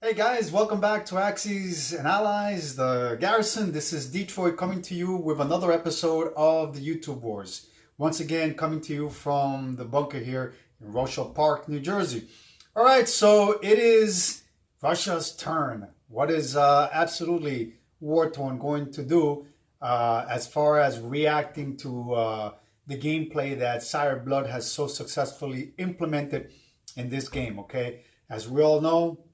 Hey guys, welcome back to Axes and Allies, the Garrison. This is Detroit coming to you with another episode of the YouTube Wars. Once again, coming to you from the bunker here in Rochelle Park, New Jersey. All right, so it is Russia's turn. What is absolutely war-torn going to do as far as reacting to the gameplay that Sire Blood has so successfully implemented in this game, okay? As we all know,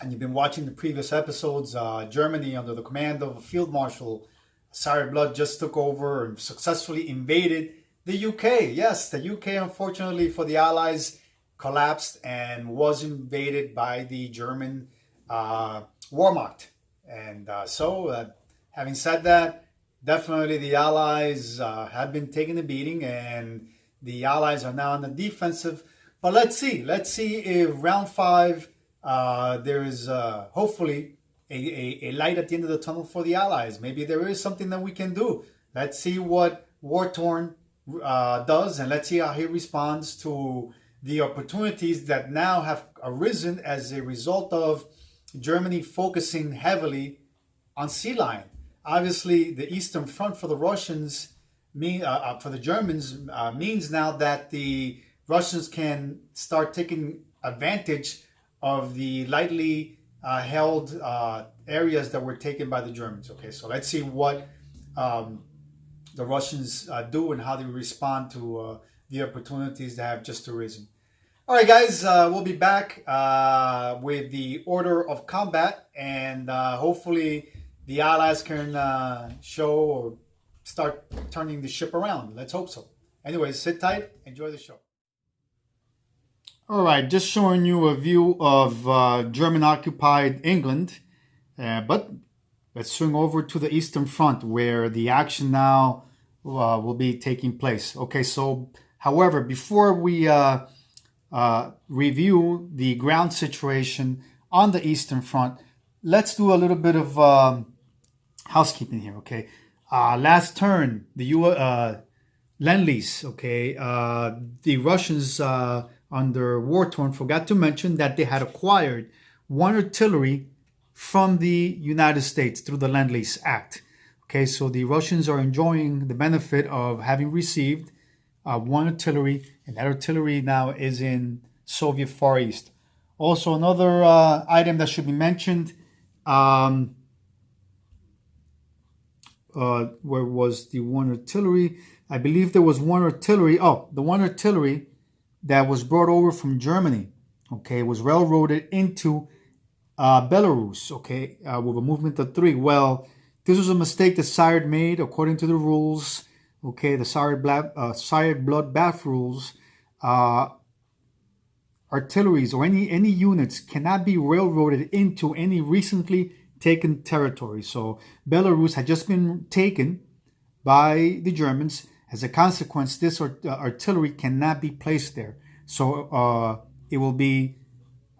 and you've been watching the previous episodes, Germany, under the command of Field Marshal Sire Blood, just took over and successfully invaded the UK. Yes, the UK, unfortunately for the Allies, collapsed and was invaded by the German Wehrmacht. And having said that, definitely the Allies have been taking a beating, and the Allies are now on the defensive. But let's see if round 5 there is hopefully a light at the end of the tunnel for the Allies. Maybe there is something that we can do. Let's see what War-Torn does, and let's see how he responds to the opportunities that now have arisen as a result of Germany focusing heavily on sea line. Obviously, the Eastern Front for the Russians for the Germans means now that the Russians can start taking advantage of the lightly held areas that were taken by the Germans. Okay, so let's see what the Russians do and how they respond to the opportunities that have just arisen. All right, guys, we'll be back with the order of combat, and hopefully the Allies can show or start turning the ship around. Let's hope so. Anyways, sit tight, enjoy the show. All right, just showing you a view of German-occupied England, but let's swing over to the Eastern Front where the action now will be taking place. Okay, so however, before we review the ground situation on the Eastern Front, let's do a little bit of housekeeping here, okay? Last turn, the Lend-Lease, okay? The Russians under War-Torn forgot to mention that they had acquired one artillery from the United States through the Lend-Lease Act. Okay, so the Russians are enjoying the benefit of having received one artillery, and that artillery now is in Soviet Far East. Also, another item that should be mentioned, where was the one artillery? I believe there was one artillery. Oh, the one artillery that was brought over from Germany, okay, was railroaded into Belarus, okay, with a movement of 3. Well, this was a mistake that Sire made according to the rules, okay, the Sire Bloodbath rules. Artilleries or any units cannot be railroaded into any recently taken territory. So Belarus had just been taken by the Germans. As a consequence, this artillery cannot be placed there. So it will be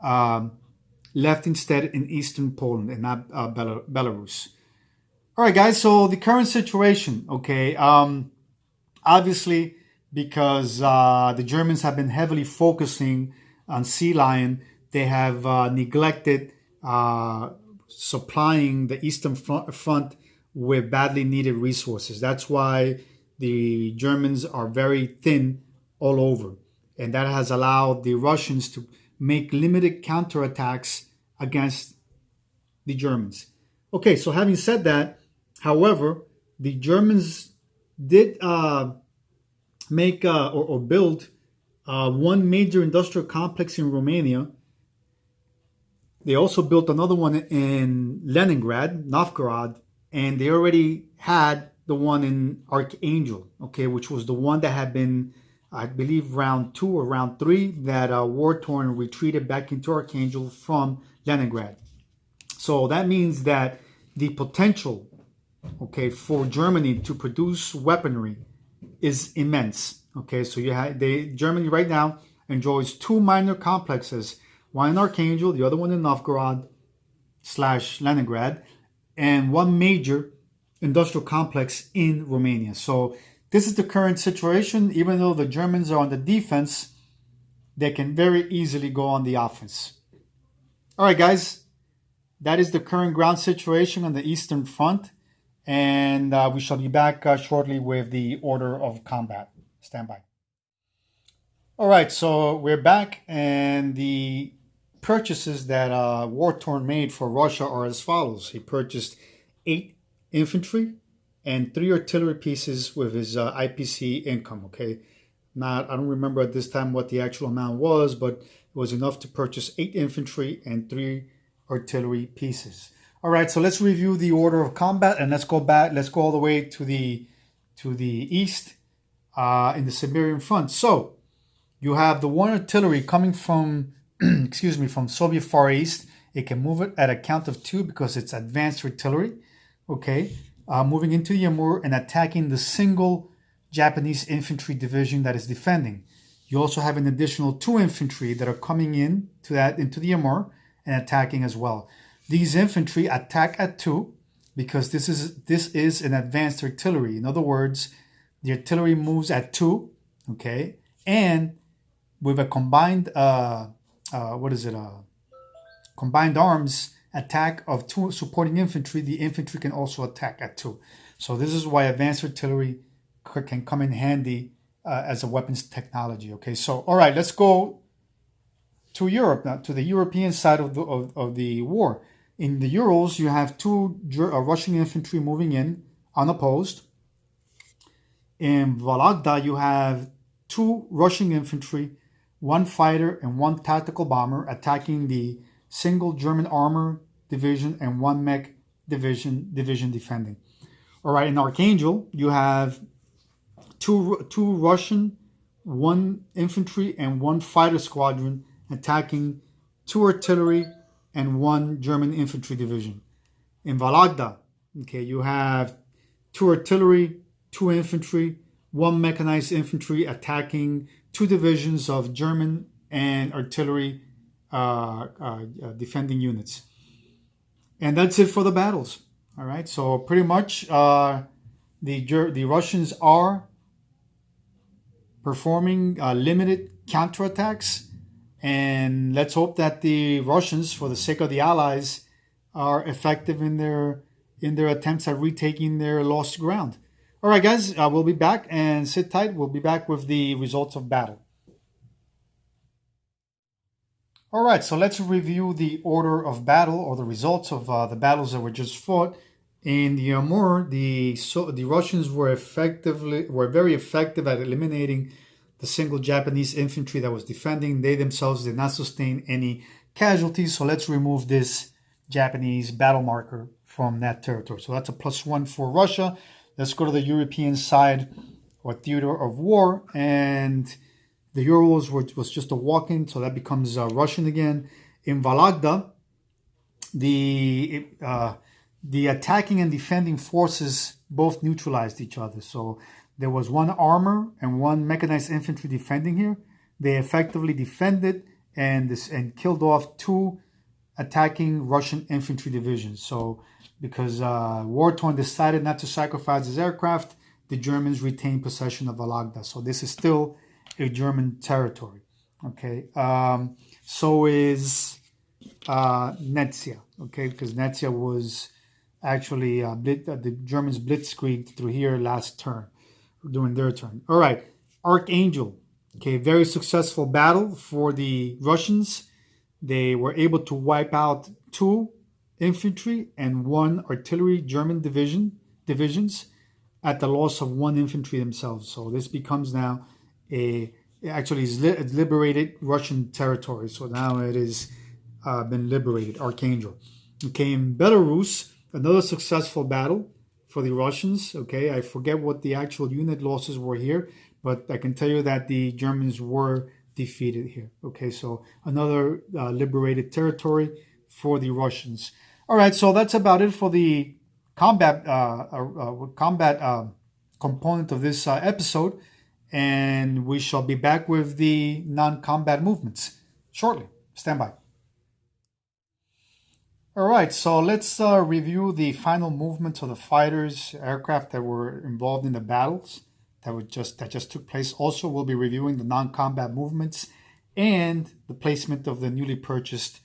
left instead in Eastern Poland and not Belarus. All right, guys, so the current situation, okay, obviously because the Germans have been heavily focusing on Sea Lion, they have neglected supplying the Eastern Front with badly needed resources. That's why the Germans are very thin all over. And that has allowed the Russians to make limited counterattacks against the Germans. Okay, so having said that, however, the Germans did make or build one major industrial complex in Romania. They also built another one in Leningrad, Novgorod, and they already had the one in Archangel, okay, which was the one that had been, I believe, round 2 or round 3, that War-Torn retreated back into Archangel from Leningrad. So that means that the potential, okay, for Germany to produce weaponry is immense. Okay, so Germany right now enjoys 2 minor complexes, one in Archangel, the other one in Novgorod / Leningrad, and one major industrial complex in Romania. So this is the current situation. Even though the Germans are on the defense, they can very easily go on the offense. All right, guys, that is the current ground situation on the Eastern Front. And we shall be back shortly with the order of combat. Stand by. All right, so we're back, and the purchases that War-Torn made for Russia are as follows. He purchased 8 infantry and 3 artillery pieces with his IPC income, okay? I don't remember at this time what the actual amount was, but it was enough to purchase 8 infantry and 3 artillery pieces. All right, so let's review the order of combat, and let's go all the way to the east in the Siberian front. So you have the 1 artillery coming from, from Soviet Far East. It can move it at a count of 2 because it's advanced artillery. Okay, moving into the Amur and attacking the single Japanese infantry division that is defending. You also have an additional 2 infantry that are coming into the Amur and attacking as well. These infantry attack at 2 because this is an advanced artillery. In other words, the artillery moves at 2, okay, and with a combined combined arms attack of 2 supporting infantry, the infantry can also attack at 2. So this is why advanced artillery can come in handy as a weapons technology. Okay, so all right, let's go to Europe now, to the European side of the war. In the Urals, you have 2 Russian infantry moving in unopposed. In Vologda, you have 2 Russian infantry, 1 fighter, and 1 tactical bomber attacking the single German armor division and 1 mech division defending. All right, in Archangel, you have 2 Russian, 1 infantry, and 1 fighter squadron attacking 2 artillery and 1 German infantry division. In Vologda, okay, you have 2 artillery, 2 infantry, 1 mechanized infantry attacking 2 divisions of German and artillery defending units. And that's it for the battles. All right, so pretty much the Russians are performing limited counterattacks, and let's hope that the Russians, for the sake of the Allies, are effective in their attempts at retaking their lost ground. All right, guys, we'll be back, and sit tight. We'll be back with the results of battle. All right, so let's review the order of battle, or the results of the battles that were just fought. In the Amur, the Russians were very effective at eliminating the single Japanese infantry that was defending. They themselves did not sustain any casualties, so let's remove this Japanese battle marker from that territory. So that's a +1 for Russia. Let's go to the European side, or theater of war, and the Urals was just a walk-in, so that becomes Russian again. In Vologda, the attacking and defending forces both neutralized each other. So there was 1 armor and 1 mechanized infantry defending here. They effectively defended and killed off 2 attacking Russian infantry divisions. So because War-Torn decided not to sacrifice his aircraft, the Germans retained possession of Vologda. So this is still a German territory. Okay, so is Netsia. Okay, because Netsia was actually the Germans blitzkrieged through here last turn, during their turn. All right, Archangel. Okay, very successful battle for the Russians. They were able to wipe out 2 infantry and 1 artillery German divisions at the loss of 1 infantry themselves. So this becomes now it's liberated Russian territory. So now it has been liberated, Archangel. Okay, in Belarus, another successful battle for the Russians. Okay, I forget what the actual unit losses were here, but I can tell you that the Germans were defeated here. Okay, so another liberated territory for the Russians. All right, so that's about it for the combat component of this episode, and we shall be back with the non-combat movements shortly. Stand by. All right, so let's review the final movements of the fighters, aircraft that were involved in the battles that just took place. Also, we'll be reviewing the non-combat movements and the placement of the newly purchased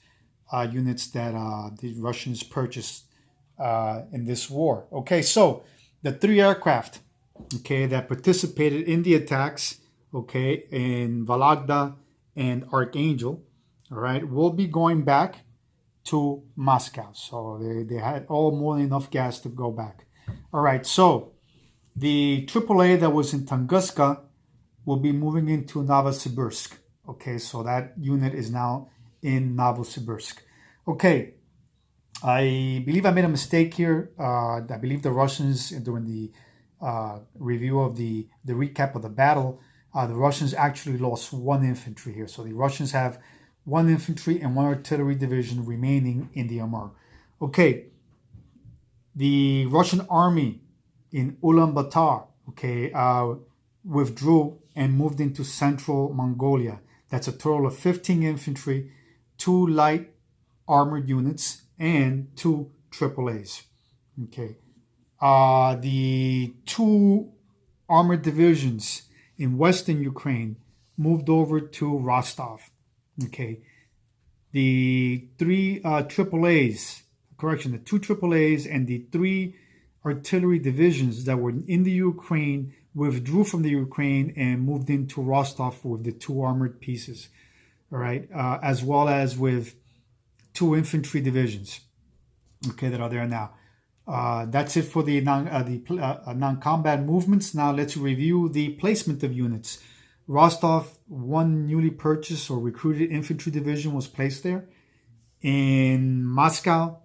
units that the Russians purchased in this war. Okay, so the 3 aircraft, okay, that participated in the attacks, okay, in Vologda and Archangel, all right, will be going back to Moscow. So they had all more than enough gas to go back. All right, so the AAA that was in Tunguska will be moving into Novosibirsk. Okay, so that unit is now in Novosibirsk. Okay, I believe I made a mistake here. I believe the Russians, during the review of the recap of the battle, the Russians actually lost 1 infantry here. So the Russians have 1 infantry and 1 artillery division remaining in the Amur. Okay, the Russian army in Ulaanbaatar, okay, withdrew and moved into central Mongolia. That's a total of 15 infantry, 2 light armored units, and 2 AAAs. Okay, the 2 armored divisions in western Ukraine moved over to Rostov. Okay, the 3 AAAs, correction, the 2 AAAs and the 3 artillery divisions that were in the Ukraine withdrew from the Ukraine and moved into Rostov with the 2 armored pieces, all right, as well as with 2 infantry divisions, okay, that are there now. That's it for the non-combat movements. Now let's review the placement of units. Rostov, 1 newly purchased or recruited infantry division was placed there. In Moscow,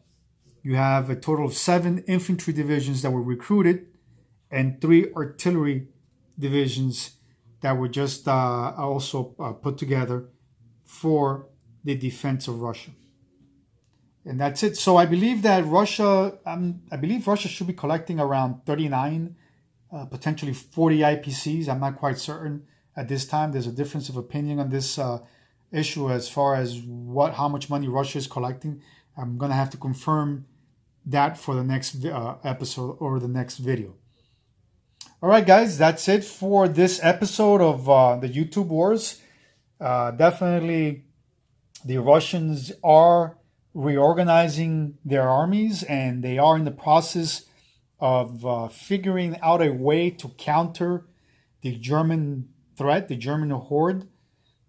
you have a total of 7 infantry divisions that were recruited and 3 artillery divisions that were just also put together for the defense of Russia. And that's it. So I believe that Russia should be collecting around 39, potentially 40 IPCs. I'm not quite certain at this time. There's a difference of opinion on this issue as far as how much money Russia is collecting. I'm going to have to confirm that for the next episode or the next video. All right, guys, that's it for this episode of the YouTube Wars. Definitely, the Russians are reorganizing their armies, and they are in the process of figuring out a way to counter the German threat, the German horde.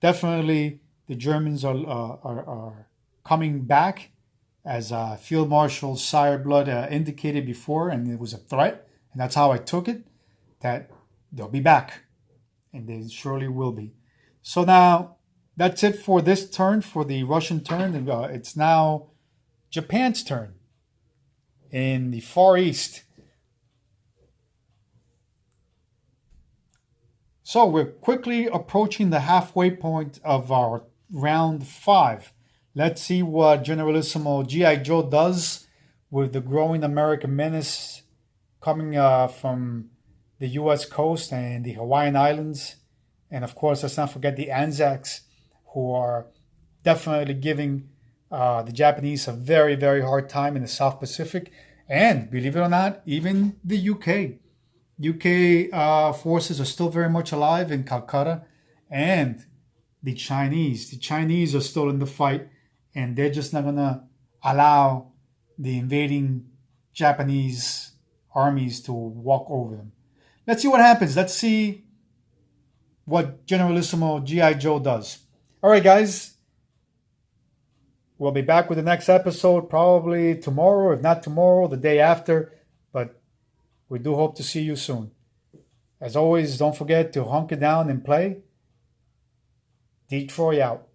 Definitely, the Germans are coming back, as Field Marshal Sire Blood indicated before, and it was a threat, and that's how I took it, that they'll be back, and they surely will be. So now, that's it for this turn, for the Russian turn, and it's now Japan's turn in the Far East. So we're quickly approaching the halfway point of our round 5. Let's see what Generalissimo G.I. Joe does with the growing American menace coming from the U.S. coast and the Hawaiian Islands. And of course, let's not forget the Anzacs, who are definitely giving the Japanese a very, very hard time in the South Pacific. And believe it or not, even the UK. UK forces are still very much alive in Calcutta. And the Chinese are still in the fight. And they're just not going to allow the invading Japanese armies to walk over them. Let's see what happens. Let's see what Generalissimo G.I. Joe does. All right, guys. We'll be back with the next episode probably tomorrow. If not tomorrow, the day after. But we do hope to see you soon. As always, don't forget to hunker down and play. Detroit out.